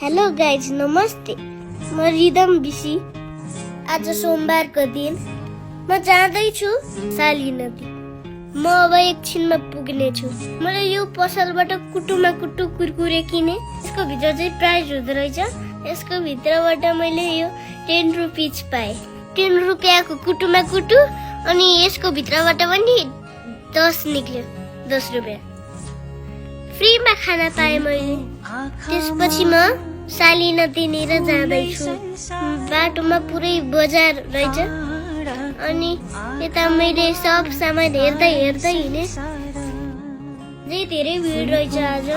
Hello guys, नमस्ते। म rhythm BC. आज सोमबारको दिन म जाँदैछु साली नदी। म अब एकछिनमा पुग्नेछु। मैले यो पसलबाट कुटुमा कुटु कुरकुरे किने। यसको भित्र चाहिँ प्राइज हुँदो रहेछ। यसको भित्रबाट मैले यो 10 रुपियाँ पाएँ। 10 रुपियाँको कुटुमा कुटु अनि यसको भित्रबाट पनि 10 निक्ल्यो। 10 रुपियाँ फ्रीमा खाना पाएँ मैले। त्यसपछि म साली नदीनिर जाँदैछु। बाटोमा पुरै बजार रहेछ अनि यता मैले सब सामान हेर्दै हिँडेँ। धेरै भिड रहेछ आज।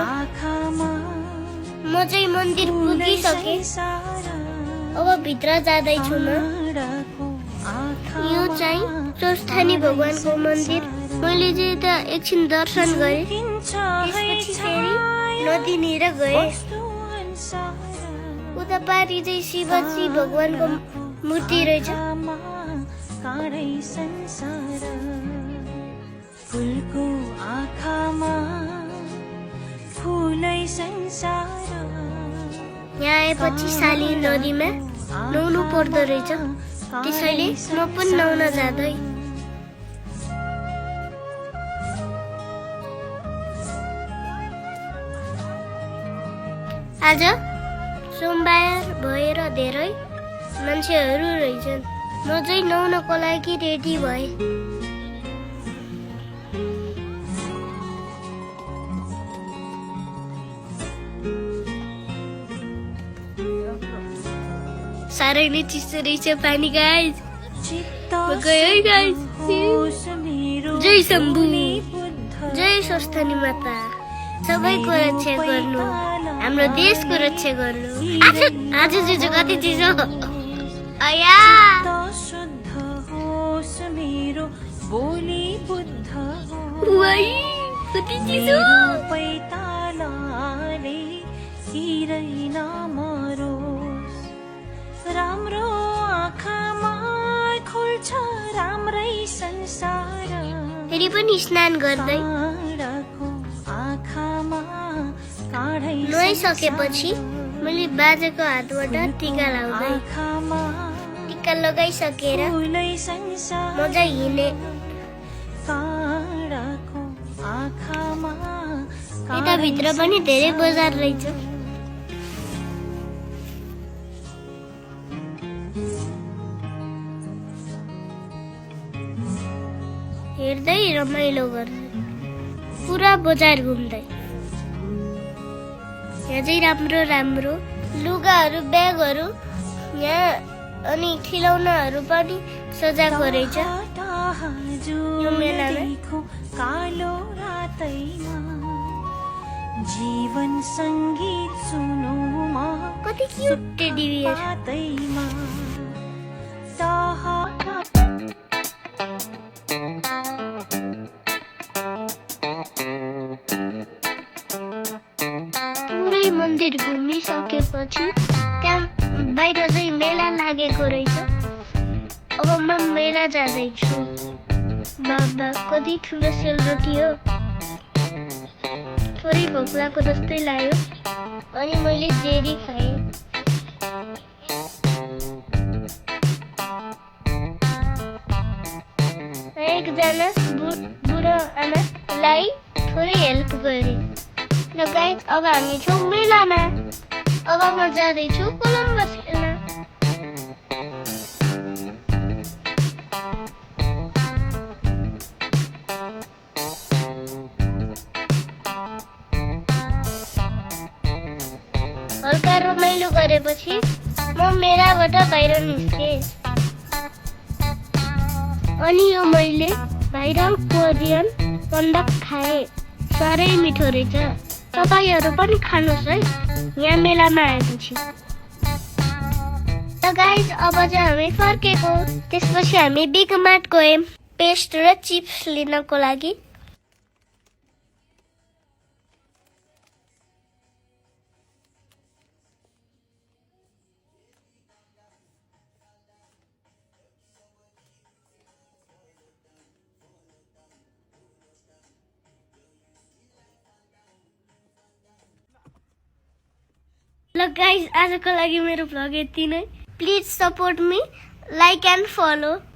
म चाहिँ मन्दिर पुगिसकेँ। अब भित्र जाँदैछु म। यो चाहिँ चौस्थानी भगवानको मन्दिर। मैले चाहिँ यता एकछिन दर्शन गरेँ। त्यसपछि फेरि नदीनिर गएँ। उता पारि चाहिँ शिवजी भगवानको मूर्ति रहेछ। फुलको आँखामा फुलै संसार। यहाँ आएपछि साली नदीमा नुहाउनु पर्दो रहेछ। त्यसैले म पनि नुहाउन जाँदै। आज सोमबार भएर धेरै मान्छेहरू रहेछन्। म चाहिँ नुहाउनको लागि रेडी भएँ। साह्रै नै चिसो रहेछ पानी गाइज। म गएँ है गाइज। जय शम्भु, जय स्वस्थानी माता। सबैको रक्षा गर्नु, हाम्रो देशको रक्षा गर्नु। आज चाहिँ कति चिसो अया। कति चिसो। राम्रो आँखामा खोल्छ राम्रै संसार। फेरि पनि स्नान गर्दै नुहाइसकेपछि मैले बाजेको हातबाट टिका लाउँदै टिका लगाइसकेर मजा हिँडे। यता भित्र पनि धेरै बजार रहेछ। हेर्दै रमाइलो गर्दै पुरा बजार घुम्दै। यहाँ चाहिँ राम्रो लुगाहरू, ब्यागहरू यहाँ अनि खिलौनाहरू पनि सजाएको रहेछ यो मेलामा। कालो रातैमा जीवन संगीत सुनुमा कति क्युट टेडी बियर। मन्दिर घुमिसकेपछि त्यहाँ बाहिर चाहिँ मेला लागेको रहेछ। अब म मेला जाँदैछु। बाबा कति ठुलो सेलरोटी हो। थोरै भोक लागेको जस्तै लाग्यो अनि मैले जेरी खाएँ। एकजना बुढो आमालाई थोरै हेल्प गरेँ। ल गाइस, अब हामी छौँ मेलामा। अब म जाँदैछु कोलम्बस खेल्न। हल्का रमाइलो गरेपछि म मेलाबाट बाहिर निस्केँ। अनि यो मैले बाहिर कोरियन कन्डक खाएँ। साह्रै मिठो रहेछ। तपाईहरु पनि खानुहोस् है यहाँ मेलामा आएपछि। त गाइज, अब चाहिँ हामी फर्केको। त्यसपछि हामी बिग मार्ट गयौँ पेस्ट र चिप्स लिनको लागि। ल गाइस, आजको लागि मेरो भ्लग यति नै. Please support me, like and follow.